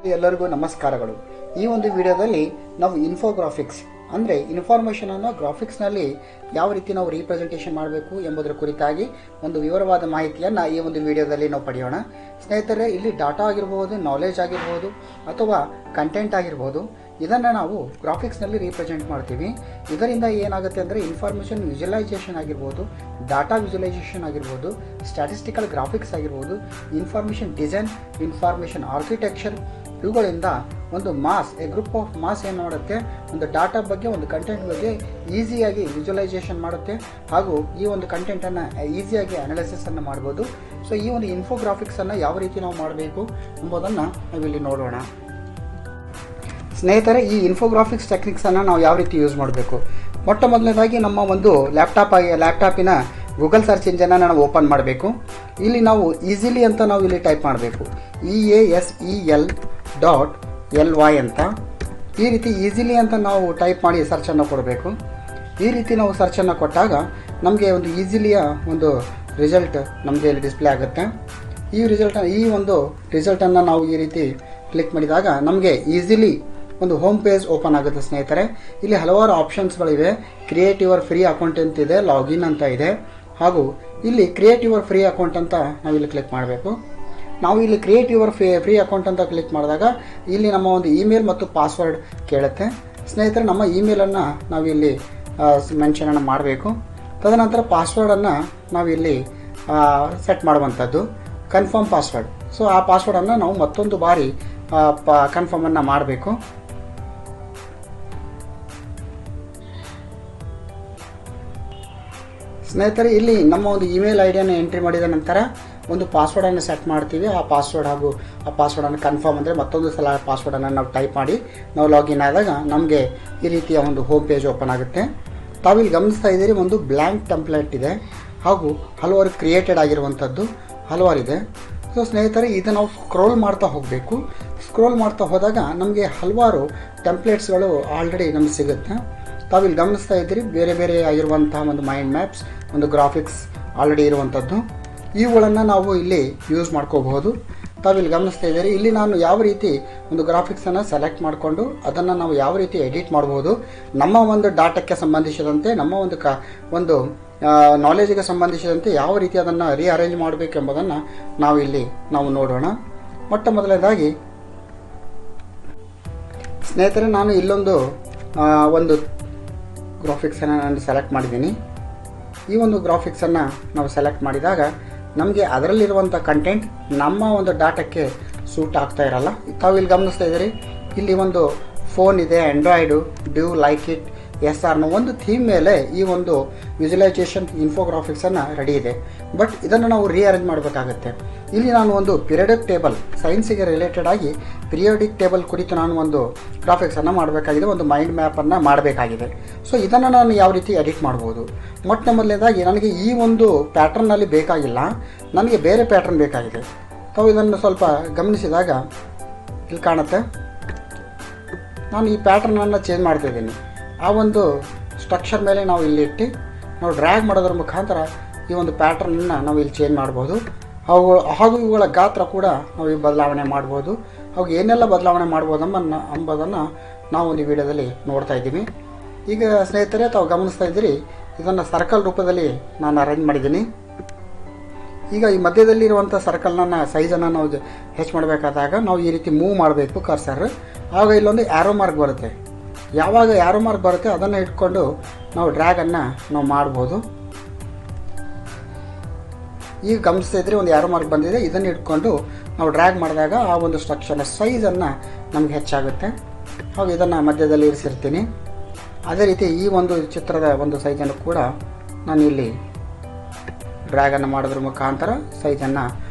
ಎಲ್ಲರಿಗೂ ನಮಸ್ಕಾರಗಳು. ಈ ಒಂದು ವಿಡಿಯೋದಲ್ಲಿ ನಾವು ಇನ್ಫೋಗ್ರಾಫಿಕ್ಸ್ ಅಂದರೆ ಇನ್ಫಾರ್ಮೇಷನನ್ನು ಗ್ರಾಫಿಕ್ಸ್ನಲ್ಲಿ ಯಾವ ರೀತಿ ನಾವು ರೀಪ್ರೆಸೆಂಟೇಷನ್ ಮಾಡಬೇಕು ಎಂಬುದರ ಕುರಿತಾಗಿ ಒಂದು ವಿವರವಾದ ಮಾಹಿತಿಯನ್ನು ಈ ಒಂದು ವಿಡಿಯೋದಲ್ಲಿ ನಾವು ಪಡೆಯೋಣ. ಸ್ನೇಹಿತರೆ, ಇಲ್ಲಿ ಡಾಟಾ ಆಗಿರ್ಬೋದು, ನಾಲೆಜ್ ಆಗಿರ್ಬೋದು ಅಥವಾ ಕಂಟೆಂಟ್ ಆಗಿರ್ಬೋದು, ಇದನ್ನು ನಾವು ಗ್ರಾಫಿಕ್ಸ್ನಲ್ಲಿ ರೀಪ್ರೆಸೆಂಟ್ ಮಾಡ್ತೀವಿ. ಇದರಿಂದ ಏನಾಗುತ್ತೆ ಅಂದರೆ ಇನ್ಫಾರ್ಮೇಷನ್ ವಿಜುವಲೈಸೇಷನ್ ಆಗಿರ್ಬೋದು, ಡಾಟಾ ವಿಜುವಲೈಸೇಷನ್ ಆಗಿರ್ಬೋದು, ಸ್ಟ್ಯಾಟಿಸ್ಟಿಕಲ್ ಗ್ರಾಫಿಕ್ಸ್ ಆಗಿರ್ಬೋದು, ಇನ್ಫಾರ್ಮೇಷನ್ ಡಿಸೈನ್, ಇನ್ಫಾರ್ಮೇಷನ್ ಆರ್ಕಿಟೆಕ್ಚರ್, ಇವುಗಳಿಂದ ಒಂದು ಗ್ರೂಪ್ ಆಫ್ ಮಾಸ್ ಏನು ಮಾಡುತ್ತೆ, ಒಂದು ಡಾಟಾ ಬಗ್ಗೆ, ಒಂದು ಕಂಟೆಂಟ್ ಬಗ್ಗೆ ಈಸಿಯಾಗಿ ವಿಜುವಲೈಸೇಷನ್ ಮಾಡುತ್ತೆ ಹಾಗೂ ಈ ಒಂದು ಕಂಟೆಂಟನ್ನು ಈಸಿಯಾಗಿ ಅನಾಲಿಸಿಸನ್ನು ಮಾಡ್ಬೋದು. ಸೊ ಈ ಒಂದು ಇನ್ಫೋಗ್ರಾಫಿಕ್ಸನ್ನು ಯಾವ ರೀತಿ ನಾವು ಮಾಡಬೇಕು ಎಂಬುದನ್ನು ನಾವಿಲ್ಲಿ ನೋಡೋಣ. ಸ್ನೇಹಿತರೆ, ಈ ಇನ್ಫೋಗ್ರಾಫಿಕ್ಸ್ ಟೆಕ್ನಿಕ್ಸನ್ನು ನಾವು ಯಾವ ರೀತಿ ಯೂಸ್ ಮಾಡಬೇಕು? ಮೊಟ್ಟ ಮೊದಲನೇದಾಗಿ ನಮ್ಮ ಒಂದು ಲ್ಯಾಪ್ಟಾಪಿನ ಗೂಗಲ್ ಸರ್ಚ್ ಇಂಜನನ್ನು ನಾವು ಓಪನ್ ಮಾಡಬೇಕು. ಇಲ್ಲಿ ನಾವು ಈಸಿಲಿ ಅಂತ ನಾವು ಇಲ್ಲಿ ಟೈಪ್ ಮಾಡಬೇಕು, EASEL.LY ಅಂತ. ಈ ರೀತಿ ಈಸಿಲಿ ಅಂತ ನಾವು ಟೈಪ್ ಮಾಡಿ ಸರ್ಚನ್ನು ಕೊಡಬೇಕು. ಈ ರೀತಿ ನಾವು ಸರ್ಚನ್ನು ಕೊಟ್ಟಾಗ ನಮಗೆ ಒಂದು ಈಸಿಲಿಯ ಒಂದು ರಿಸಲ್ಟ್ ನಮಗೆ ಇಲ್ಲಿ ಡಿಸ್ಪ್ಲೇ ಆಗುತ್ತೆ. ಈ ಒಂದು ರಿಸಲ್ಟನ್ನು ನಾವು ಈ ರೀತಿ ಕ್ಲಿಕ್ ಮಾಡಿದಾಗ ನಮಗೆ ಈಸಿಲಿ ಒಂದು ಹೋಮ್ ಪೇಜ್ ಓಪನ್ ಆಗುತ್ತೆ. ಸ್ನೇಹಿತರೆ, ಇಲ್ಲಿ ಹಲವಾರು ಆಪ್ಷನ್ಸ್ಗಳಿವೆ. ಕ್ರಿಯೇಟ್ ಯುವರ್ ಫ್ರೀ ಅಕೌಂಟ್ ಅಂತಿದೆ, ಲಾಗಿನ್ ಅಂತ ಇದೆ, ಹಾಗೂ ಇಲ್ಲಿ ಕ್ರಿಯೇಟ್ ಯುವರ್ ಫ್ರೀ ಅಕೌಂಟ್ ಅಂತ ನಾವಿಲ್ಲಿ ಕ್ಲಿಕ್ ಮಾಡಬೇಕು. ನಾವು ಇಲ್ಲಿ ಕ್ರಿಯೇಟ್ ಯುವರ್ ಫ್ರೀ ಅಕೌಂಟ್ ಅಂತ ಕ್ಲಿಕ್ ಮಾಡಿದಾಗ ಇಲ್ಲಿ ನಮ್ಮ ಒಂದು ಇಮೇಲ್ ಮತ್ತು ಪಾಸ್ವರ್ಡ್ ಕೇಳುತ್ತೆ. ಸ್ನೇಹಿತರೆ, ನಮ್ಮ ಇಮೇಲನ್ನು ನಾವಿಲ್ಲಿ ಮೆನ್ಷನನ್ನು ಮಾಡಬೇಕು. ತದನಂತರ ಪಾಸ್ವರ್ಡನ್ನು ನಾವಿಲ್ಲಿ ಸೆಟ್ ಮಾಡುವಂಥದ್ದು ಕನ್ಫರ್ಮ್ ಪಾಸ್ವರ್ಡ್. ಸೊ ಆ ಪಾಸ್ವರ್ಡನ್ನು ನಾವು ಮತ್ತೊಂದು ಬಾರಿ ಕನ್ಫರ್ಮನ್ನು ಮಾಡಬೇಕು. ಸ್ನೇಹಿತರೆ, ಇಲ್ಲಿ ನಮ್ಮ ಒಂದು ಇಮೇಲ್ ಐಡಿಯನ್ನು ಎಂಟ್ರಿ ಮಾಡಿದ ನಂತರ ಒಂದು ಪಾಸ್ವರ್ಡನ್ನು ಸೆಟ್ ಮಾಡ್ತೀವಿ. ಆ ಪಾಸ್ವರ್ಡನ್ನು ಕನ್ಫರ್ಮ್ ಅಂದರೆ ಮತ್ತೊಂದು ಸಲ ಪಾಸ್ವರ್ಡನ್ನು ನಾವು ಟೈಪ್ ಮಾಡಿ ನಾವು ಲಾಗಿನ್ ಆದಾಗ ನಮಗೆ ಈ ರೀತಿಯ ಒಂದು ಹೋಮ್ ಪೇಜ್ ಓಪನ್ ಆಗುತ್ತೆ. ತಾವಿಲ್ಲಿ ಗಮನಿಸ್ತಾ ಇದ್ದೀರಿ, ಒಂದು ಬ್ಲ್ಯಾಂಕ್ ಟೆಂಪ್ಲೇಟ್ ಇದೆ ಹಾಗೂ ಹಲವಾರು ಕ್ರಿಯೇಟೆಡ್ ಆಗಿರುವಂಥದ್ದು ಹಲವಾರಿದೆ. ಸೊ ಸ್ನೇಹಿತರೆ, ಇದನ್ನು ನಾವು ಸ್ಕ್ರೋಲ್ ಮಾಡ್ತಾ ಹೋಗಬೇಕು. ಸ್ಕ್ರೋಲ್ ಮಾಡ್ತಾ ಹೋದಾಗ ನಮಗೆ ಹಲವಾರು ಟೆಂಪ್ಲೇಟ್ಸ್ಗಳು ಆಲ್ರೆಡಿ ನಮಗೆ ಸಿಗುತ್ತೆ. ತಾವಿಲ್ಲಿ ಗಮನಿಸ್ತಾ ಇದ್ದೀರಿ, ಬೇರೆ ಬೇರೆ ಆಗಿರುವಂತಹ ಒಂದು ಮೈಂಡ್ ಮ್ಯಾಪ್ಸ್, ಒಂದು ಗ್ರಾಫಿಕ್ಸ್ ಆಲ್ರೆಡಿ ಇರುವಂಥದ್ದು. ಇವುಗಳನ್ನು ನಾವು ಇಲ್ಲಿ ಯೂಸ್ ಮಾಡ್ಕೋಬಹುದು. ತಾವಿಲ್ಲಿ ಗಮನಿಸ್ತಾ ಇದ್ದೀರಿ, ಇಲ್ಲಿ ನಾನು ಯಾವ ರೀತಿ ಒಂದು ಗ್ರಾಫಿಕ್ಸನ್ನು ಸೆಲೆಕ್ಟ್ ಮಾಡಿಕೊಂಡು ಅದನ್ನು ನಾವು ಯಾವ ರೀತಿ ಎಡಿಟ್ ಮಾಡ್ಬೋದು, ನಮ್ಮ ಒಂದು ಡಾಟಾಕ್ಕೆ ಸಂಬಂಧಿಸಿದಂತೆ, ನಮ್ಮ ಒಂದು ನಾಲೆಜಿಗೆ ಸಂಬಂಧಿಸಿದಂತೆ ಯಾವ ರೀತಿ ಅದನ್ನು ರೀಅರೇಂಜ್ ಮಾಡಬೇಕೆಂಬುದನ್ನು ನಾವು ನೋಡೋಣ. ಮೊಟ್ಟ ಮೊದಲನೇದಾಗಿ ಸ್ನೇಹಿತರೆ, ನಾನು ಇಲ್ಲೊಂದು ಒಂದು ಗ್ರಾಫಿಕ್ಸನ್ನು ನಾನು ಸೆಲೆಕ್ಟ್ ಮಾಡಿದ್ದೀನಿ. ಈ ಒಂದು ಗ್ರಾಫಿಕ್ಸನ್ನು ನಾವು ಸೆಲೆಕ್ಟ್ ಮಾಡಿದಾಗ ನಮಗೆ ಅದರಲ್ಲಿರುವಂಥ ಕಂಟೆಂಟ್ ನಮ್ಮ ಒಂದು ಡಾಟಾಕ್ಕೆ ಸೂಟ್ ಆಗ್ತಾ ಇರಲ್ಲ. ತಾವು ಇಲ್ಲಿ ಗಮನಿಸ್ತಾ ಇದ್ದೀರಿ, ಇಲ್ಲಿ ಒಂದು ಫೋನ್ ಇದೆ, ಆಂಡ್ರಾಯ್ಡು, ಡ್ಯೂ ಲೈಕ್ ಇಟ್, SR ಒಂದು ಥೀಮ್ ಮೇಲೆ ಈ ಒಂದು ವಿಜುವಲೈಸೇಷನ್ ಇನ್ಫೋಗ್ರಾಫಿಕ್ಸನ್ನು ರೆಡಿ ಇದೆ. ಬಟ್ ಇದನ್ನು ನಾವು ರೀಅರೇಂಜ್ ಮಾಡಬೇಕಾಗತ್ತೆ. ಇಲ್ಲಿ ನಾನು ಒಂದು ಪಿರಿಯೋಡಿಕ್ ಟೇಬಲ್, ಸೈನ್ಸಿಗೆ ರಿಲೇಟೆಡ್ ಆಗಿ ಪಿರಿಯೋಡಿಕ್ ಟೇಬಲ್ ಕುರಿತು ನಾನು ಒಂದು ಗ್ರಾಫಿಕ್ಸನ್ನು ಮಾಡಬೇಕಾಗಿದೆ, ಒಂದು ಮೈಂಡ್ ಮ್ಯಾಪನ್ನು ಮಾಡಬೇಕಾಗಿದೆ. ಸೊ ಇದನ್ನು ನಾನು ಯಾವ ರೀತಿ ಎಡಿಟ್ ಮಾಡ್ಬೋದು? ಮೊಟ್ಟ ಮೊದಲನೇದಾಗಿ ನನಗೆ ಈ ಒಂದು ಪ್ಯಾಟ್ರನ್ನಲ್ಲಿ ಬೇಕಾಗಿಲ್ಲ, ನನಗೆ ಬೇರೆ ಪ್ಯಾಟ್ರನ್ ಬೇಕಾಗಿದೆ. ತಾವು ಇದನ್ನು ಸ್ವಲ್ಪ ಗಮನಿಸಿದಾಗ ಇಲ್ಲಿ ಕಾಣುತ್ತೆ, ನಾನು ಈ ಪ್ಯಾಟ್ರನನ್ನು ಚೇಂಜ್ ಮಾಡ್ತಾಯಿದ್ದೀನಿ. ಆ ಒಂದು ಸ್ಟ್ರಕ್ಚರ್ ಮೇಲೆ ನಾವು ಇಲ್ಲಿ ಇಟ್ಟು ನಾವು ಡ್ರ್ಯಾಗ್ ಮಾಡೋದ್ರ ಮುಖಾಂತರ ಈ ಒಂದು ಪ್ಯಾಟ್ರನನ್ನು ನಾವು ಇಲ್ಲಿ ಚೇಂಜ್ ಮಾಡ್ಬೋದು. ಹಾಗೂ ಇವುಗಳ ಗಾತ್ರ ಕೂಡ ನಾವು ಬದಲಾವಣೆ ಮಾಡ್ಬೋದು. ಹಾಗೂ ಏನೆಲ್ಲ ಬದಲಾವಣೆ ಮಾಡ್ಬೋದು ಎಂಬುದನ್ನು ನಾವು ಒಂದು ವಿಡಿಯೋದಲ್ಲಿ ನೋಡ್ತಾ ಇದ್ದೀವಿ. ಈಗ ಸ್ನೇಹಿತರೆ, ತಾವು ಗಮನಿಸ್ತಾ ಇದ್ದೀರಿ, ಇದನ್ನು ಸರ್ಕಲ್ ರೂಪದಲ್ಲಿ ನಾನು ಅರೇಂಜ್ ಮಾಡಿದ್ದೀನಿ. ಈಗ ಈ ಮಧ್ಯದಲ್ಲಿರುವಂಥ ಸರ್ಕಲ್ನ ಸೈಜನ್ನು ನಾವು ಹೆಚ್ಚು ಮಾಡಬೇಕಾದಾಗ ನಾವು ಈ ರೀತಿ ಮೂವ್ ಮಾಡಬೇಕು ಕರ್ಸರ್. ಆಗ ಇಲ್ಲೊಂದು ಆ್ಯರೋ ಮಾರ್ಕ್ ಬರುತ್ತೆ. ಯಾವಾಗ ಆ್ಯರೋ ಮಾರ್ಕ್ ಬರುತ್ತೆ ಅದನ್ನು ಇಟ್ಕೊಂಡು ನಾವು ಡ್ರ್ಯಾಗನ್ನು ನಾವು ಮಾಡ್ಬೋದು. ಈಗ ಗಮನಿಸ್ತಾ ಇದ್ದರೆ ಒಂದು ಆ್ಯರೋ ಮಾರ್ಕ್ ಬಂದಿದೆ, ಇದನ್ನು ಇಟ್ಕೊಂಡು ನಾವು ಡ್ರ್ಯಾಗ್ ಮಾಡಿದಾಗ ಆ ಒಂದು ಸ್ಟ್ರಕ್ಚರ್ನ ಸೈಜನ್ನು ನಮಗೆ ಹೆಚ್ಚಾಗುತ್ತೆ. ಹಾಗೂ ಇದನ್ನು ಮಧ್ಯದಲ್ಲಿ ಇರಿಸಿರ್ತೀನಿ. ಅದೇ ರೀತಿ ಈ ಒಂದು ಚಿತ್ರದ ಒಂದು ಸೈಜನ್ನು ಕೂಡ ನಾನು ಇಲ್ಲಿ ಡ್ರ್ಯಾಗನ್ನು ಮಾಡೋದ್ರ ಮುಖಾಂತರ ಸೈಜನ್ನು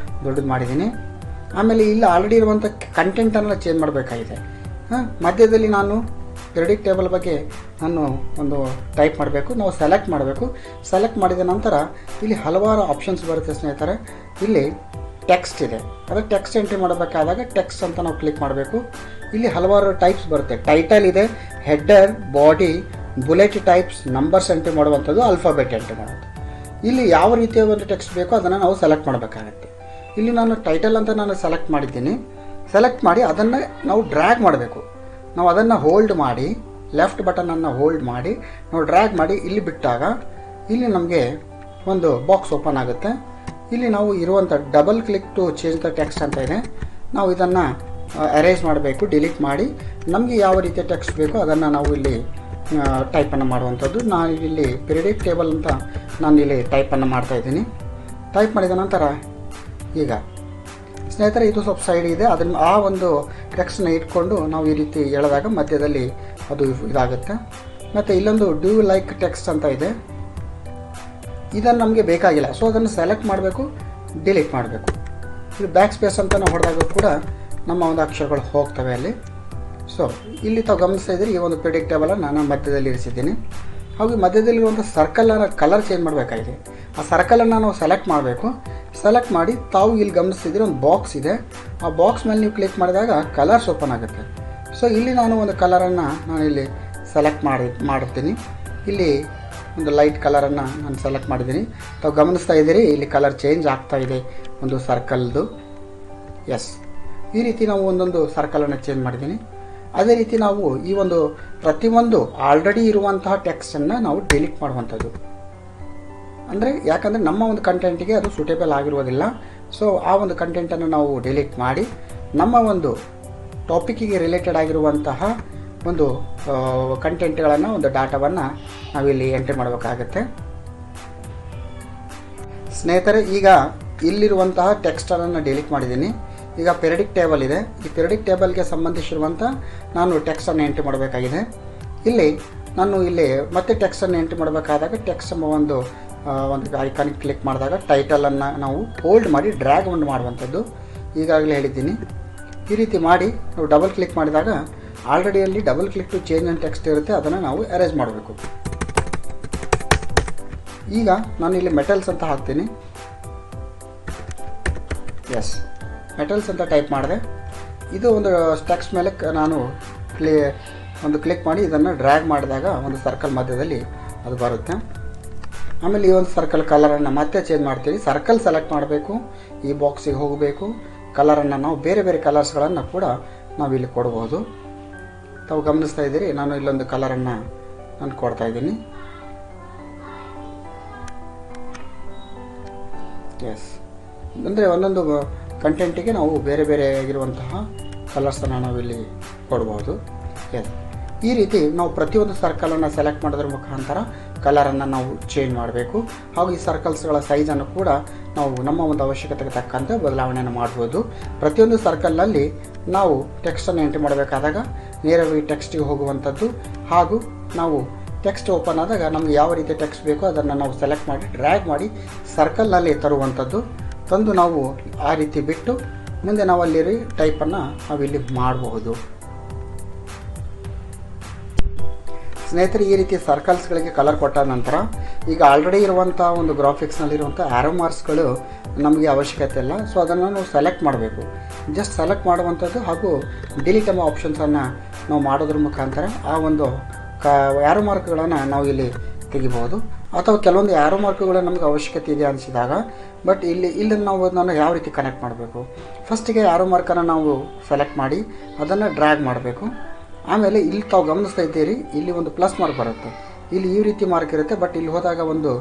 ದೊಡ್ಡದು ಮಾಡಿದ್ದೀನಿ. ಆಮೇಲೆ ಇಲ್ಲಿ ಆಲ್ರೆಡಿ ಇರುವಂಥ ಕಂಟೆಂಟನ್ನು ಚೇಂಜ್ ಮಾಡಬೇಕಾಗಿದೆ. ಮಧ್ಯದಲ್ಲಿ ನಾನು ಪಿರಿಯೋಡಿಕ್ ಟೇಬಲ್ ಬಗ್ಗೆ ನಾನು ಒಂದು ಟೈಪ್ ಮಾಡಬೇಕು, ನಾವು ಸೆಲೆಕ್ಟ್ ಮಾಡಬೇಕು. ಸೆಲೆಕ್ಟ್ ಮಾಡಿದ ನಂತರ ಇಲ್ಲಿ ಹಲವಾರು ಆಪ್ಷನ್ಸ್ ಬರುತ್ತೆ ಸ್ನೇಹಿತರೆ. ಇಲ್ಲಿ ಟೆಕ್ಸ್ಟ್ ಇದೆ, ಅದಕ್ಕೆ ಟೆಕ್ಸ್ಟ್ ಎಂಟ್ರಿ ಮಾಡಬೇಕಾದಾಗ ಟೆಕ್ಸ್ಟ್ ಅಂತ ನಾವು ಕ್ಲಿಕ್ ಮಾಡಬೇಕು. ಇಲ್ಲಿ ಹಲವಾರು ಟೈಪ್ಸ್ ಬರುತ್ತೆ. ಟೈಟಲ್ ಇದೆ, header, body, bullet types, numbers entry ಮಾಡುವಂಥದ್ದು, ಆಲ್ಫಾಬೆಟ್ ಎಂಟ್ರಿ ಮಾಡೋದು. ಇಲ್ಲಿ ಯಾವ ರೀತಿಯ ಒಂದು ಟೆಕ್ಸ್ಟ್ ಬೇಕೋ ಅದನ್ನು ನಾವು ಸೆಲೆಕ್ಟ್ ಮಾಡಬೇಕಾಗತ್ತೆ. ಇಲ್ಲಿ ನಾನು ಟೈಟಲ್ ಅಂತ ನಾನು ಸೆಲೆಕ್ಟ್ ಮಾಡಿದ್ದೀನಿ. ಸೆಲೆಕ್ಟ್ ಮಾಡಿ ಅದನ್ನು ನಾವು ಡ್ರ್ಯಾಗ್ ಮಾಡಬೇಕು. ನಾವು ಅದನ್ನು ಹೋಲ್ಡ್ ಮಾಡಿ, ಲೆಫ್ಟ್ ಬಟನನ್ನು ಹೋಲ್ಡ್ ಮಾಡಿ ನಾವು ಡ್ರ್ಯಾಗ್ ಮಾಡಿ ಇಲ್ಲಿ ಬಿಟ್ಟಾಗ ಇಲ್ಲಿ ನಮಗೆ ಒಂದು ಬಾಕ್ಸ್ ಓಪನ್ ಆಗುತ್ತೆ. ಇಲ್ಲಿ ನಾವು ಇರುವಂಥ double click to change the text ಅಂತ ಇದೆ. ನಾವು ಇದನ್ನು ಅರೇಂಜ್ ಮಾಡಬೇಕು, ಡಿಲೀಟ್ ಮಾಡಿ ನಮಗೆ ಯಾವ ರೀತಿಯ ಟೆಕ್ಸ್ಟ್ ಬೇಕೋ ಅದನ್ನು ನಾವು ಇಲ್ಲಿ ಟೈಪನ್ನು ಮಾಡುವಂಥದ್ದು. ನಾನು ಇಲ್ಲಿ ಪೀರಿಯಡಿಕ್ ಟೇಬಲ್ ಅಂತ ನಾನು ಇಲ್ಲಿ ಟೈಪನ್ನು ಮಾಡ್ತಾಯಿದ್ದೀನಿ. ಟೈಪ್ ಮಾಡಿದ ನಂತರ ಈಗ ಸ್ನೇಹಿತರೆ ಇದು ಸ್ವಲ್ಪ ಸೈಡ್ ಇದೆ, ಅದನ್ನು ಆ ಒಂದು ಟೆಕ್ಸ್ಟನ್ನ ಇಟ್ಕೊಂಡು ನಾವು ಈ ರೀತಿ ಎಳೆದಾಗ ಮಧ್ಯದಲ್ಲಿ ಅದು ಇದಾಗುತ್ತೆ. ಮತ್ತು ಇಲ್ಲೊಂದು ಡ್ಯೂ ಲೈಕ್ ಟೆಕ್ಸ್ಟ್ ಅಂತ ಇದೆ, ಇದನ್ನು ನಮಗೆ ಬೇಕಾಗಿಲ್ಲ. ಸೊ ಅದನ್ನು ಸೆಲೆಕ್ಟ್ ಮಾಡಬೇಕು, ಡಿಲೀಟ್ ಮಾಡಬೇಕು. ಇದು ಬ್ಯಾಕ್ ಸ್ಪೇಸ್ ಅಂತ ನಾವು ಹೊಡೆದಾಗ ಕೂಡ ನಮ್ಮ ಒಂದು ಅಕ್ಷರಗಳು ಹೋಗ್ತವೆ ಅಲ್ಲಿ. ಸೊ ಇಲ್ಲಿ ತಾವು ಗಮನಿಸ್ತಾ ಇದ್ದೀರಿ, ಈ ಒಂದು ಪ್ರಿಡಿಕ್ಟೇಬಲನ್ನು ನಾನು ಮಧ್ಯದಲ್ಲಿ ಇರಿಸಿದ್ದೀನಿ. ಹಾಗೂ ಮಧ್ಯದಲ್ಲಿರುವಂಥ ಸರ್ಕಲನ್ನು ಕಲರ್ ಚೇಂಜ್ ಮಾಡಬೇಕಾಗಿದೆ. ಆ ಸರ್ಕಲನ್ನು ನಾವು ಸೆಲೆಕ್ಟ್ ಮಾಡಬೇಕು. ಸೆಲೆಕ್ಟ್ ಮಾಡಿ ತಾವು ಇಲ್ಲಿ ಗಮನಿಸ್ತಿದ್ದೀರಿ ಒಂದು ಬಾಕ್ಸ್ ಇದೆ, ಆ ಬಾಕ್ಸ್ ಮೇಲೆ ನೀವು ಕ್ಲಿಕ್ ಮಾಡಿದಾಗ ಕಲರ್ಸ್ ಓಪನ್ ಆಗುತ್ತೆ. ಸೊ ಇಲ್ಲಿ ನಾನು ಒಂದು ಕಲರನ್ನು ಇಲ್ಲಿ ಸೆಲೆಕ್ಟ್ ಮಾಡುತ್ತೀನಿ. ಇಲ್ಲಿ ಒಂದು ಲೈಟ್ ಕಲರನ್ನು ನಾನು ಸೆಲೆಕ್ಟ್ ಮಾಡಿದ್ದೀನಿ. ತಾವು ಗಮನಿಸ್ತಾ ಇದ್ದೀರಿ ಇಲ್ಲಿ ಕಲರ್ ಚೇಂಜ್ ಆಗ್ತಾ ಇದೆ ಒಂದು ಸರ್ಕಲ್ದು. ಎಸ್, ಈ ರೀತಿ ನಾವು ಒಂದೊಂದು ಸರ್ಕಲನ್ನು ಚೇಂಜ್ ಮಾಡಿದ್ದೀನಿ. ಅದೇ ರೀತಿ ನಾವು ಈ ಒಂದು ಪ್ರತಿಯೊಂದು ಆಲ್ರೆಡಿ ಇರುವಂತಹ ಟೆಕ್ಸ್ಟನ್ನು ನಾವು ಡಿಲೀಟ್ ಮಾಡುವಂಥದ್ದು. ಅಂದರೆ ಯಾಕಂದರೆ ನಮ್ಮ ಒಂದು ಕಂಟೆಂಟಿಗೆ ಅದು ಸೂಟೇಬಲ್ ಆಗಿರುವುದಿಲ್ಲ. ಸೊ ಆ ಒಂದು ಕಂಟೆಂಟನ್ನು ನಾವು ಡಿಲೀಟ್ ಮಾಡಿ ನಮ್ಮ ಒಂದು ಟಾಪಿಕ್ಕಿಗೆ ರಿಲೇಟೆಡ್ ಆಗಿರುವಂತಹ ಒಂದು ಕಂಟೆಂಟ್ಗಳನ್ನು, ಒಂದು ಡಾಟಾವನ್ನು ನಾವಿಲ್ಲಿ ಎಂಟ್ರಿ ಮಾಡಬೇಕಾಗತ್ತೆ. ಸ್ನೇಹಿತರೆ ಈಗ ಇಲ್ಲಿರುವಂತಹ ಟೆಕ್ಸ್ಟನ್ನು ಡಿಲೀಟ್ ಮಾಡಿದ್ದೀನಿ. ಈಗ ಪೀರಿಯಡಿಕ್ ಟೇಬಲ್ ಇದೆ, ಈ ಪೀರಿಯಡಿಕ್ ಟೇಬಲ್ಗೆ ಸಂಬಂಧಿಸಿರುವಂಥ ನಾನು ಟೆಕ್ಸ್ಟನ್ನು ಎಂಟ್ರಿ ಮಾಡಬೇಕಾಗಿದೆ. ಇಲ್ಲಿ ನಾನು ಮತ್ತೆ ಟೆಕ್ಸ್ಟನ್ನು ಎಂಟ್ರಿ ಮಾಡಬೇಕಾದಾಗ ಟೆಕ್ಸ್ಟ್ ಎಂಬ ಒಂದು ಐಕಾನಿಗೆ ಕ್ಲಿಕ್ ಮಾಡಿದಾಗ ಟೈಟಲನ್ನು ನಾವು ಹೋಲ್ಡ್ ಮಾಡಿ ಡ್ರ್ಯಾಗ್ ಮಾಡುವಂಥದ್ದು ಈಗಾಗಲೇ ಹೇಳಿದ್ದೀನಿ. ಈ ರೀತಿ ಮಾಡಿ ನಾವು ಡಬಲ್ ಕ್ಲಿಕ್ ಮಾಡಿದಾಗ ಆಲ್ರೆಡಿ ಅಲ್ಲಿ double click to change on text ಇರುತ್ತೆ, ಅದನ್ನು ನಾವು ಅರೇಂಜ್ ಮಾಡಬೇಕು. ಈಗ ನಾನು ಇಲ್ಲಿ ಮೆಟಲ್ಸ್ ಅಂತ ಹಾಕ್ತೀನಿ. ಎಸ್, ಮೆಟಲ್ಸ್ ಅಂತ ಟೈಪ್ ಮಾಡಿದೆ. ಇದು ಒಂದು ಟೆಕ್ಸ್ಟ್ ಮೇಲೆ ನಾನು ಕ್ಲಿಕ್ ಮಾಡಿ ಇದನ್ನು ಡ್ರ್ಯಾಗ್ ಮಾಡಿದಾಗ ಒಂದು ಸರ್ಕಲ್ ಮಧ್ಯದಲ್ಲಿ ಅದು ಬರುತ್ತೆ. ಆಮೇಲೆ ಈ ಒಂದು ಸರ್ಕಲ್ ಕಲರನ್ನು ಮತ್ತೆ ಚೇಂಜ್ ಮಾಡ್ತೀವಿ. ಸರ್ಕಲ್ ಸೆಲೆಕ್ಟ್ ಮಾಡಬೇಕು, ಈ ಬಾಕ್ಸಿಗೆ ಹೋಗಬೇಕು. ಕಲರನ್ನು ನಾವು ಬೇರೆ ಬೇರೆ ಕಲರ್ಸ್ಗಳನ್ನು ಕೂಡ ನಾವು ಇಲ್ಲಿ ಕೊಡ್ಬೋದು. ತಾವು ಗಮನಿಸ್ತಾ ಇದ್ದೀರಿ, ನಾನು ಇಲ್ಲೊಂದು ಕಲರನ್ನು ನಾನು ಕೊಡ್ತಾ ಇದ್ದೀನಿ. ಎಸ್, ಅಂದರೆ ಒಂದೊಂದು ಕಂಟೆಂಟಿಗೆ ನಾವು ಬೇರೆ ಬೇರೆ ಆಗಿರುವಂತಹ ಕಲರ್ಸನ್ನು ನಾವಿಲ್ಲಿ ಕೊಡ್ಬೋದು. ಎಸ್, ಈ ರೀತಿ ನಾವು ಪ್ರತಿಯೊಂದು ಸರ್ಕಲನ್ನು ಸೆಲೆಕ್ಟ್ ಮಾಡೋದ್ರ ಮುಖಾಂತರ ಕಲರನ್ನು ನಾವು ಚೇಂಜ್ ಮಾಡಬೇಕು. ಹಾಗೂ ಈ ಸರ್ಕಲ್ಸ್ಗಳ ಸೈಜನ್ನು ಕೂಡ ನಾವು ನಮ್ಮ ಒಂದು ಅವಶ್ಯಕತೆಗೆ ತಕ್ಕಂತೆ ಬದಲಾವಣೆಯನ್ನು ಮಾಡ್ಬೋದು. ಪ್ರತಿಯೊಂದು ಸರ್ಕಲ್ನಲ್ಲಿ ನಾವು ಟೆಕ್ಸ್ಟನ್ನು ಎಂಟ್ರಿ ಮಾಡಬೇಕಾದಾಗ ನೇರವಾಗಿ ಟೆಕ್ಸ್ಟಿಗೆ ಹೋಗುವಂಥದ್ದು, ಹಾಗೂ ನಾವು ಟೆಕ್ಸ್ಟ್ ಓಪನ್ ಆದಾಗ ನಮಗೆ ಯಾವ ರೀತಿ ಟೆಕ್ಸ್ಟ್ ಬೇಕೋ ಅದನ್ನು ನಾವು ಸೆಲೆಕ್ಟ್ ಮಾಡಿ ಡ್ರ್ಯಾಗ್ ಮಾಡಿ ಸರ್ಕಲ್ನಲ್ಲಿ ತರುವಂಥದ್ದು. ತಂದು ನಾವು ಆ ರೀತಿ ಬಿಟ್ಟು ಮುಂದೆ ನಾವು ಅಲ್ಲಿ ಟೈಪನ್ನು ನಾವಿಲ್ಲಿ ಮಾಡಬಹುದು. ಸ್ನೇಹಿತರೆ, ಈ ರೀತಿ ಸರ್ಕಲ್ಸ್ಗಳಿಗೆ ಕಲರ್ ಕೊಟ್ಟ ನಂತರ ಈಗ ಆಲ್ರೆಡಿ ಇರುವಂಥ ಒಂದು ಗ್ರಾಫಿಕ್ಸ್ನಲ್ಲಿರುವಂಥ ಆ್ಯರೋ ಮಾರ್ಕ್ಸ್ಗಳು ನಮಗೆ ಅವಶ್ಯಕತೆ ಇಲ್ಲ. ಸೊ ಅದನ್ನು ನಾವು ಸೆಲೆಕ್ಟ್ ಮಾಡಬೇಕು. ಜಸ್ಟ್ ಸೆಲೆಕ್ಟ್ ಮಾಡುವಂಥದ್ದು ಹಾಗೂ ಡಿಲೀಟ್ ಎಂಬ ಆಪ್ಷನ್ಸನ್ನು ನಾವು ಮಾಡೋದ್ರ ಮುಖಾಂತರ ಆ ಒಂದು ಆ್ಯರೋ ಮಾರ್ಕ್ಗಳನ್ನು ನಾವು ಇಲ್ಲಿ ತೆಗಿಬಹುದು. ಅಥವಾ ಕೆಲವೊಂದು ಆ್ಯರೋ ಮಾರ್ಕ್ಗಳು ನಮಗೆ ಅವಶ್ಯಕತೆ ಇದೆ ಅನಿಸಿದಾಗ, ಬಟ್ ಇಲ್ಲಿ ನಾವು ಅದನ್ನು ಯಾವ ರೀತಿ ಕನೆಕ್ಟ್ ಮಾಡಬೇಕು, ಫಸ್ಟಿಗೆ ಆ್ಯರೋ ಮಾರ್ಕನ್ನು ನಾವು ಸೆಲೆಕ್ಟ್ ಮಾಡಿ ಅದನ್ನು ಡ್ರ್ಯಾಗ್ ಮಾಡಬೇಕು. ಆಮೇಲೆ ಇಲ್ಲಿ ತಾವು ಗಮನಿಸ್ತಾ ಇದ್ದೀರಿ, ಇಲ್ಲಿ ಒಂದು ಪ್ಲಸ್ ಮಾರ್ಕ್ ಬರುತ್ತೆ. ಇಲ್ಲಿ ಈ ರೀತಿ ಮಾರ್ಕ್ ಇರುತ್ತೆ, ಬಟ್ ಇಲ್ಲಿ ಹೋದಾಗ ಒಂದು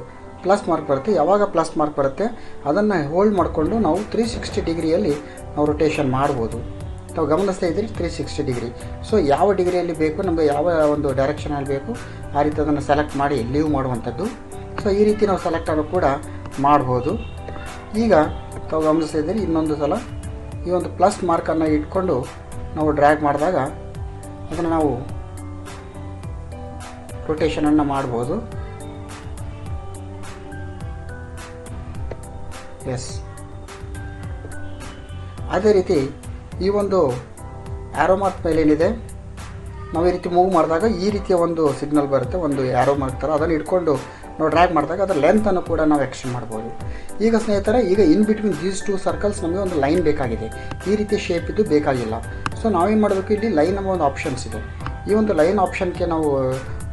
ಪ್ಲಸ್ ಮಾರ್ಕ್ ಬರುತ್ತೆ. ಯಾವಾಗ ಪ್ಲಸ್ ಮಾರ್ಕ್ ಬರುತ್ತೆ ಅದನ್ನು ಹೋಲ್ಡ್ ಮಾಡಿಕೊಂಡು ನಾವು 360 ಡಿಗ್ರಿಯಲ್ಲಿ ನಾವು ರೊಟೇಷನ್ ಮಾಡ್ಬೋದು. ತಾವು ಗಮನಿಸ್ತಾ ಇದ್ದೀರಿ 360 ಡಿಗ್ರಿ. ಸೊ ಯಾವ ಡಿಗ್ರಿಯಲ್ಲಿ ಬೇಕು, ನಮಗೆ ಯಾವ ಒಂದು ಡೈರೆಕ್ಷನಲ್ಲಿ ಬೇಕು ಆ ರೀತಿ ಅದನ್ನು ಸೆಲೆಕ್ಟ್ ಮಾಡಿ ಲೀವ್ ಮಾಡುವಂಥದ್ದು. ಸೊ ಈ ರೀತಿ ನಾವು ಸೆಲೆಕ್ಟ್ ಆಗೋದು ಕೂಡ ಮಾಡ್ಬೋದು. ಈಗ ತಾವು ಗಮನಿಸ್ತಾ ಇದ್ದೀರಿ, ಇನ್ನೊಂದು ಸಲ ಈ ಒಂದು ಪ್ಲಸ್ ಮಾರ್ಕನ್ನು ಇಟ್ಕೊಂಡು ನಾವು ಡ್ರ್ಯಾಗ್ ಮಾಡಿದಾಗ ಅದನ್ನು ನಾವು ರೊಟೇಷನನ್ನು ಮಾಡ್ಬೋದು. ಎಸ್, ಅದೇ ರೀತಿ ಈ ಒಂದು ಆ್ಯರೋ ಮಾರ್ಕ್ ಮೇಲೆ ಏನಿದೆ ನಾವು ಈ ರೀತಿ ಮೂವ್ ಮಾಡಿದಾಗ ಈ ರೀತಿಯ ಒಂದು ಸಿಗ್ನಲ್ ಬರುತ್ತೆ, ಒಂದು ಆ್ಯರೋ ಮಾರ್ಕ್ ಥರ. ಅದನ್ನು ಇಟ್ಕೊಂಡು ನಾವು ಡ್ರ್ಯಾಗ್ ಮಾಡಿದಾಗ ಅದರ ಲೆಂತನ್ನು ಕೂಡ ನಾವು ಎಕ್ಸ್ಟೆಂಡ್ ಮಾಡ್ಬೋದು. ಈಗ ಸ್ನೇಹಿತರೆ, ಈಗ in between these two circles ನಮಗೆ ಒಂದು ಲೈನ್ ಬೇಕಾಗಿದೆ. ಈ ರೀತಿ ಶೇಪ್ ಇದು ಬೇಕಾಗಿಲ್ಲ. ಸೊ ನಾವೇನು ಮಾಡಬೇಕು, ಇಲ್ಲಿ ಲೈನ್ ಎಂಬ ಒಂದು ಆಪ್ಷನ್ಸ್ ಇದೆ. ಈ ಒಂದು ಲೈನ್ ಆಪ್ಷನ್ಗೆ ನಾವು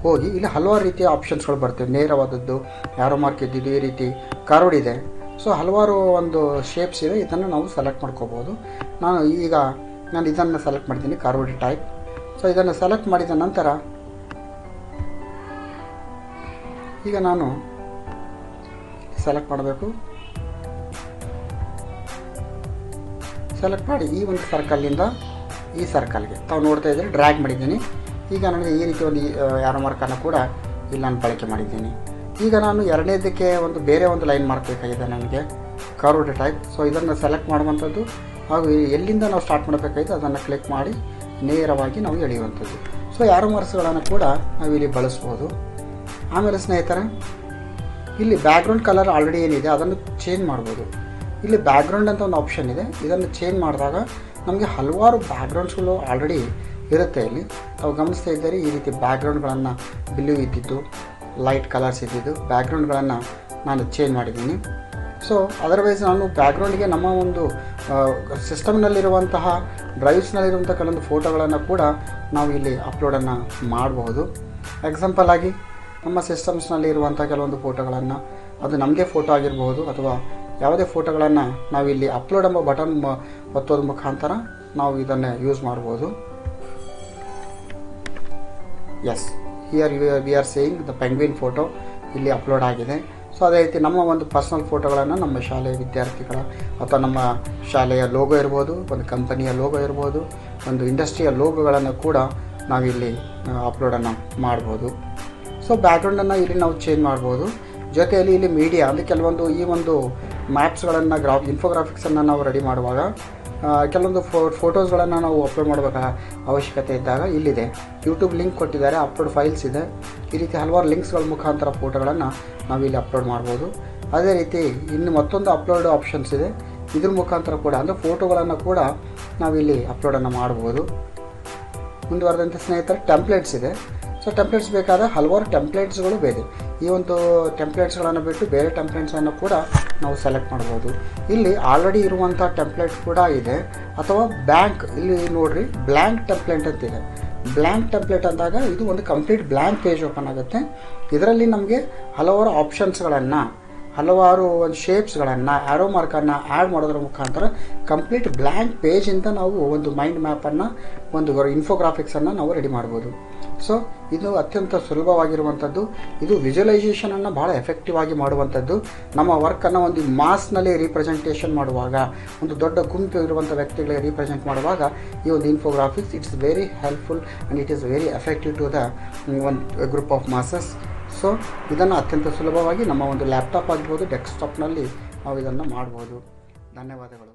ಹೋಗಿ ಇಲ್ಲಿ ಹಲವಾರು ರೀತಿಯ ಆಪ್ಷನ್ಸ್ಗಳು ಬರ್ತವೆ. ನೇರವಾದದ್ದು, ಆ್ಯರೋ ಮಾರ್ಕ್ ಇದ್ದಿದ್ದು, ಈ ರೀತಿ ಕರ್ವ್ಡ್ ಇದೆ. ಸೊ ಹಲವಾರು ಒಂದು ಶೇಪ್ಸ್ ಇದೆ, ಇದನ್ನು ನಾವು ಸೆಲೆಕ್ಟ್ ಮಾಡ್ಕೋಬೋದು. ನಾನು ಈಗ ನಾನು ಇದನ್ನು ಸೆಲೆಕ್ಟ್ ಮಾಡ್ತೀನಿ, ಕಾರ್ಬೋಡಿ ಟೈಪ್. ಸೊ ಇದನ್ನು ಸೆಲೆಕ್ಟ್ ಮಾಡಿದ ನಂತರ ಈಗ ನಾನು ಸೆಲೆಕ್ಟ್ ಮಾಡಬೇಕು. ಸೆಲೆಕ್ಟ್ ಮಾಡಿ ಈ ಒಂದು ಸರ್ಕಲ್ನಿಂದ ಈ ಸರ್ಕಲ್ಗೆ ತಾವು ನೋಡ್ತಾ ಇದ್ದರೆ ಡ್ರ್ಯಾಗ್ ಮಾಡಿದ್ದೀನಿ. ಈಗ ನನಗೆ ಈ ರೀತಿ ಒಂದು ಯಾರೋ ಮಾರ್ಕನ್ನು ಕೂಡ ಇಲ್ಲಿ ನಾನು ಬಳಕೆ ಮಾಡಿದ್ದೀನಿ. ಈಗ ನಾನು ಎರಡನೇದಕ್ಕೆ ಒಂದು ಬೇರೆ ಒಂದು ಲೈನ್ ಮಾರ್ಕ್ ಬೇಕಾಗಿದೆ ನನಗೆ, ಕಾರ್ಬೋಡಿ ಟೈಪ್. ಸೊ ಇದನ್ನು ಸೆಲೆಕ್ಟ್ ಮಾಡುವಂಥದ್ದು ಹಾಗೂ ಎಲ್ಲಿಂದ ನಾವು ಸ್ಟಾರ್ಟ್ ಮಾಡಬೇಕಾಗಿದೆ ಅದನ್ನು ಕ್ಲಿಕ್ ಮಾಡಿ ನೇರವಾಗಿ ನಾವು ಎಳೆಯುವಂಥದ್ದು. ಸೊ ಯಾರೋ ಮಾರ್ಕ್ಸ್ಗಳನ್ನು ಕೂಡ ನಾವು ಇಲ್ಲಿ ಬಳಸ್ಬೋದು. ಆಮೇಲೆ ಸ್ನೇಹಿತರೆ, ಇಲ್ಲಿ ಬ್ಯಾಕ್ಗ್ರೌಂಡ್ ಕಲರ್ ಆಲ್ರೆಡಿ ಏನಿದೆ ಅದನ್ನು ಚೇಂಜ್ ಮಾಡ್ಬೋದು. ಇಲ್ಲಿ ಬ್ಯಾಕ್ಗ್ರೌಂಡ್ ಅಂತ ಒಂದು ಆಪ್ಷನ್ ಇದೆ. ಇದನ್ನು ಚೇಂಜ್ ಮಾಡಿದಾಗ ನಮಗೆ ಹಲವಾರು ಬ್ಯಾಕ್ಗ್ರೌಂಡ್ಸ್ಗಳು ಆಲ್ರೆಡಿ ಇರುತ್ತೆ. ಇಲ್ಲಿ ತಾವು ಗಮನಿಸ್ತಾ ಇದ್ದಾರೆ, ಈ ರೀತಿ ಬ್ಯಾಕ್ಗ್ರೌಂಡ್ಗಳನ್ನು ಬ್ಲೂ ಇದ್ದಿದ್ದು, ಲೈಟ್ ಕಲರ್ಸ್ ಇದ್ದಿದ್ದು ಬ್ಯಾಕ್ಗ್ರೌಂಡ್ಗಳನ್ನು ನಾನು ಚೇಂಜ್ ಮಾಡಿದ್ದೀನಿ. ಸೊ ಅದರ್ವೈಸ್ ನಾನು ಬ್ಯಾಕ್ಗ್ರೌಂಡಿಗೆ ನಮ್ಮ ಒಂದು ಸಿಸ್ಟಮ್ನಲ್ಲಿರುವಂತಹ ಡ್ರೈವ್ಸ್ನಲ್ಲಿರುವಂಥ ಕೆಲವೊಂದು ಫೋಟೋಗಳನ್ನು ಕೂಡ ನಾವು ಇಲ್ಲಿ ಅಪ್ಲೋಡನ್ನು ಮಾಡಬಹುದು. ಎಕ್ಸಾಂಪಲ್ ಆಗಿ ನಮ್ಮ ಸಿಸ್ಟಮ್ಸ್ನಲ್ಲಿ ಇರುವಂಥ ಕೆಲವೊಂದು ಫೋಟೋಗಳನ್ನು, ಅದು ನಮ್ಮದೇ ಫೋಟೋ ಆಗಿರ್ಬೋದು ಅಥವಾ ಯಾವುದೇ ಫೋಟೋಗಳನ್ನು ನಾವಿಲ್ಲಿ ಅಪ್ಲೋಡ್ ಎಂಬ ಬಟನ್ ಒತ್ತೋದ ಮುಖಾಂತರ ನಾವು ಇದನ್ನು ಯೂಸ್ ಮಾಡ್ಬೋದು. Yes, here we are saying the penguin photo ಇಲ್ಲಿ ಅಪ್ಲೋಡ್ ಆಗಿದೆ. ಸೊ ಅದೇ ರೀತಿ ನಮ್ಮ ಒಂದು ಪರ್ಸನಲ್ ಫೋಟೋಗಳನ್ನು ನಮ್ಮ ಶಾಲೆಯ ವಿದ್ಯಾರ್ಥಿಗಳ ಅಥವಾ ನಮ್ಮ ಶಾಲೆಯ ಲೋಗೋ ಇರ್ಬೋದು, ಒಂದು ಕಂಪನಿಯ ಲೋಗೋ ಇರ್ಬೋದು, ಒಂದು ಇಂಡಸ್ಟ್ರಿಯ ಲೋಗೋಗಳನ್ನು ಕೂಡ ನಾವಿಲ್ಲಿ ಅಪ್ಲೋಡನ್ನು ಮಾಡ್ಬೋದು. ಸೊ ಬ್ಯಾಕ್ಗ್ರೌಂಡನ್ನು ಇಲ್ಲಿ ನಾವು ಚೇಂಜ್ ಮಾಡ್ಬೋದು. ಜೊತೆಯಲ್ಲಿ ಇಲ್ಲಿ ಮೀಡಿಯಾ ಅಂದರೆ ಕೆಲವೊಂದು ಈ ಒಂದು ಮ್ಯಾಪ್ಸ್ಗಳನ್ನು ಇನ್ಫೋಗ್ರಾಫಿಕ್ಸನ್ನು ನಾವು ರೆಡಿ ಮಾಡುವಾಗ ಕೆಲವೊಂದು ಫೋಟೋಸ್ಗಳನ್ನು ನಾವು ಅಪ್ಲೋಡ್ ಮಾಡಬೇಕಾದ ಅವಶ್ಯಕತೆ ಇದ್ದಾಗ ಇಲ್ಲಿದೆ ಯೂಟ್ಯೂಬ್ ಲಿಂಕ್ ಕೊಟ್ಟಿದ್ದಾರೆ, ಅಪ್ಲೋಡ್ ಫೈಲ್ಸ್ ಇದೆ. ಈ ರೀತಿ ಹಲವಾರು ಲಿಂಕ್ಸ್ಗಳ ಮುಖಾಂತರ ಫೋಟೋಗಳನ್ನು ನಾವಿಲ್ಲಿ ಅಪ್ಲೋಡ್ ಮಾಡ್ಬೋದು. ಅದೇ ರೀತಿ ಇನ್ನು ಮತ್ತೊಂದು ಅಪ್ಲೋಡ್ ಆಪ್ಷನ್ಸ್ ಇದೆ. ಇದ್ರ ಮುಖಾಂತರ ಕೂಡ ಅಂದರೆ ಫೋಟೋಗಳನ್ನು ಕೂಡ ನಾವಿಲ್ಲಿ ಅಪ್ಲೋಡನ್ನು ಮಾಡ್ಬೋದು. ಮುಂದುವರೆದಂತೆ ಸ್ನೇಹಿತರೆ, ಟೆಂಪ್ಲೇಟ್ಸ್ ಇದೆ. ಸೊ ಟೆಂಪ್ಲೇಟ್ಸ್ ಬೇಕಾದ ಹಲವಾರು ಟೆಂಪ್ಲೇಟ್ಸ್ಗಳು ಬೇರೆ. ಈ ಒಂದು ಟೆಂಪ್ಲೇಟ್ಸ್ಗಳನ್ನು ಬಿಟ್ಟು ಬೇರೆ ಟೆಂಪ್ಲೇಟ್ಸನ್ನು ಕೂಡ ನಾವು ಸೆಲೆಕ್ಟ್ ಮಾಡ್ಬೋದು. ಇಲ್ಲಿ ಆಲ್ರೆಡಿ ಇರುವಂಥ ಟೆಂಪ್ಲೇಟ್ ಕೂಡ ಇದೆ, ಅಥವಾ ಇಲ್ಲಿ ನೋಡಿರಿ ಬ್ಲ್ಯಾಂಕ್ ಟೆಂಪ್ಲೇಟ್ ಅಂತಿದೆ. ಬ್ಲ್ಯಾಂಕ್ ಟೆಂಪ್ಲೇಟ್ ಅಂದಾಗ ಇದು ಒಂದು ಕಂಪ್ಲೀಟ್ ಬ್ಲ್ಯಾಂಕ್ ಪೇಜ್ ಓಪನ್ ಆಗುತ್ತೆ. ಇದರಲ್ಲಿ ನಮಗೆ ಹಲವಾರು ಆಪ್ಷನ್ಸ್ಗಳನ್ನು, ಹಲವಾರು ಒಂದು ಶೇಪ್ಸ್ಗಳನ್ನು, ಆ್ಯರೋ ಮಾರ್ಕನ್ನು ಆ್ಯಡ್ ಮಾಡೋದ್ರ ಮುಖಾಂತರ ಕಂಪ್ಲೀಟ್ ಬ್ಲ್ಯಾಂಕ್ ಪೇಜಿಂದ ನಾವು ಒಂದು ಮೈಂಡ್ ಮ್ಯಾಪನ್ನು, ಒಂದು ಇನ್ಫೋಗ್ರಾಫಿಕ್ಸನ್ನು ನಾವು ರೆಡಿ ಮಾಡ್ಬೋದು. ಸೊ ಇದು ಅತ್ಯಂತ ಸುಲಭವಾಗಿರುವಂಥದ್ದು. ಇದು ವಿಜುವಲೈಸೇಷನನ್ನು ಭಾಳ ಎಫೆಕ್ಟಿವ್ ಆಗಿ ಮಾಡುವಂಥದ್ದು. ನಮ್ಮ ವರ್ಕನ್ನು ಒಂದು ಮಾಸ್ನಲ್ಲಿ ರೀಪ್ರೆಸೆಂಟೇಷನ್ ಮಾಡುವಾಗ, ಒಂದು ದೊಡ್ಡ ಗುಂಪು ಇರುವಂಥ ವ್ಯಕ್ತಿಗಳಿಗೆ ರೀಪ್ರೆಸೆಂಟ್ ಮಾಡುವಾಗ ಈ ಒಂದು infographics it's very helpful and it is very effective to the ಒಂದು ಗ್ರೂಪ್ ಆಫ್ ಮಾಸಸ್. ಸೊ ಇದನ್ನು ಅತ್ಯಂತ ಸುಲಭವಾಗಿ ನಮ್ಮ ಒಂದು ಲ್ಯಾಪ್ಟಾಪ್ ಆಗ್ಬೋದು, ಡೆಸ್ಕ್ಟಾಪ್ನಲ್ಲಿ ನಾವು ಇದನ್ನು ಮಾಡ್ಬೋದು. ಧನ್ಯವಾದಗಳು.